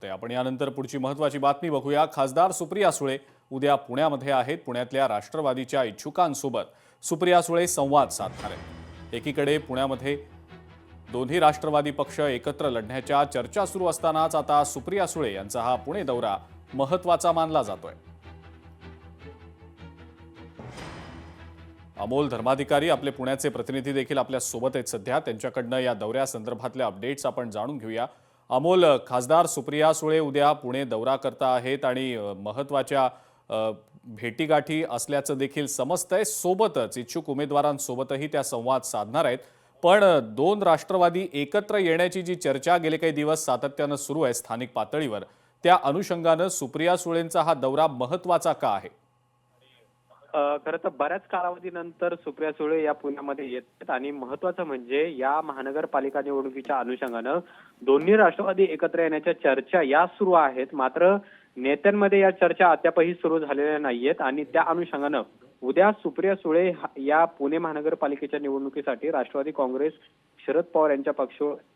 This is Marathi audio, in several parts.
आपण यानंतर पुढची महत्त्वाची बातमी बघूया। खासदार सुप्रिया सुळे उद्या पुण्यामध्ये आहेत। पुण्यातल्या राष्ट्रवादीच्या इच्छुकांसोबत सुप्रिया सुळे संवाद साधणार आहेत। एकीकडे पुण्यामध्ये दोन्ही राष्ट्रवादी पक्ष एकत्र लढण्याच्या चर्चा सुरू असतानाच आता सुप्रिया सुळे यांचा हा पुणे दौरा महत्त्वाचा मानला जातोय। अमोल धर्माधिकारी आपले पुण्याचे प्रतिनिधी देखील आपल्या सोबत आहेत सध्या। त्यांच्याकडनं या दौऱ्यासंदर्भातले अपडेट्स आपण जाणून घेऊया। अमोल, खासदार सुप्रिया सुळे उद्या पुणे दौरा करता आहेत आणि महत्त्वाच्या भेटीगाठी असल्याचं देखील समजतंय। सोबतच इच्छुक उमेदवारांसोबतही त्या संवाद साधणार आहेत। पण दोन राष्ट्रवादी एकत्र येण्याची जी चर्चा गेले काही दिवस सातत्यानं सुरू आहे स्थानिक पातळीवर, त्या अनुषंगानं सुप्रिया सुळेंचा हा दौरा महत्त्वाचा का आहे? खरं तर बऱ्याच कालावधीनंतर सुप्रिया सुळे या पुण्यामध्ये येतात आणि महत्वाचं म्हणजे या महानगरपालिका निवडणुकीच्या अनुषंगानं दोन्ही राष्ट्रवादी एकत्र येण्याच्या चर्चा या सुरू आहेत। मात्र नेत्यांमध्ये या चर्चा अद्यापही सुरू झालेल्या नाहीयेत आणि त्या अनुषंगानं उद्या सुप्रिया सुळे या पुणे महानगरपालिकेच्या निवडणुकीसाठी राष्ट्रवादी काँग्रेस शरद पवार यांच्या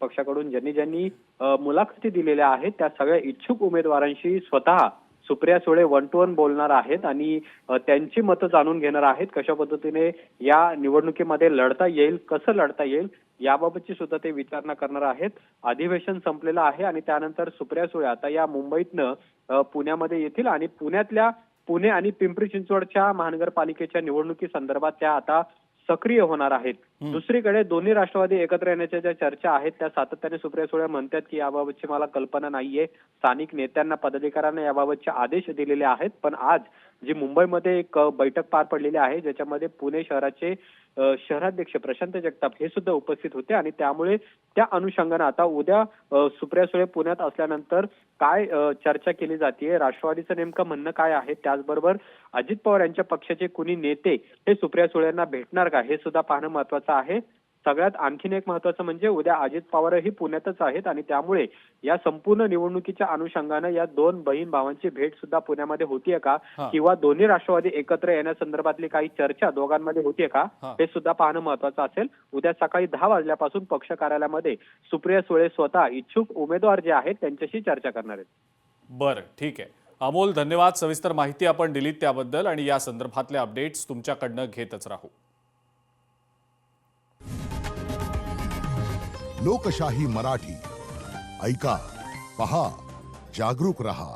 पक्षाकडून ज्यांनी मुलाखती दिलेल्या आहेत त्या सगळ्या इच्छुक उमेदवारांशी स्वतः सुप्रिया सुळे 1 to 1 बोलणार आहेत आणि त्यांची मतं जाणून घेणार आहेत। कशा पद्धतीने या निवडणुकीमध्ये लढता येईल, कसं लढता येईल याबाबतची सुद्धा ते विचारणा करणार आहेत। अधिवेशन संपलेलं आहे आणि त्यानंतर सुप्रिया सुळे आता या मुंबईतनं पुण्यामध्ये येतील आणि पुणे आणि पिंपरी चिंचवडच्या महानगरपालिकेच्या निवडणुकी संदर्भात त्या आता सक्रिय होणार आहेत। दुसरीकडे दोन्ही राष्ट्रवादी एकत्र येण्याच्या ज्या चर्चा आहेत त्या सातत्याने सुप्रिया सुळे म्हणतात की याबाबतची मला कल्पना नाहीये। स्थानिक नेत्यांना पदाधिकाऱ्यांना याबाबतचे आदेश दिलेले आहेत। पण आज जी मुंबईमध्ये एक बैठक पार पडलेली आहे ज्याच्यामध्ये पुणे शहराचे शहराध्यक्ष प्रशांत जगताप हे सुद्धा उपस्थित होते आणि त्यामुळे त्या अनुषंगाने आता उद्या सुप्रिया सुळे पुण्यात असल्यानंतर काय चर्चा केली जाते, राष्ट्रवादीचं नेमकं म्हणणं काय आहे, त्याचबरोबर अजित पवार यांच्या पक्षाचे कुणी नेते हे सुप्रिया सुळेंना भेटणार का हे सुद्धा पाहणं महत्वाचं आहे। सगळ्यात आणखीन एक महत्वाचं म्हणजे उद्या अजित पवारही पुण्यातच आहेत आणि त्यामुळे या संपूर्ण निवडणुकीच्या अनुषंगानं या दोन बहीण भावांची भेट सुद्धा पुण्यामध्ये होतीये का किंवा दोन्ही राष्ट्रवादी एकत्र येण्यासंदर्भातली काही चर्चा दोघांमध्ये होतीये का हे सुद्धा पाहणं महत्वाचं असेल। उद्या सकाळी 10 वाजल्यापासून पक्ष कार्यालयामध्ये सुप्रिया सुळे स्वतः इच्छुक उमेदवार जे आहेत त्यांच्याशी चर्चा करणार आहेत। बरं, ठीक आहे अमोल, धन्यवाद। सविस्तर माहिती आपण दिलीत त्याबद्दल आणि या संदर्भातले अपडेट्स तुमच्याकडनं घेतच राहू। लोकशाही मराठी ऐका, पहा, जागरूक रहा।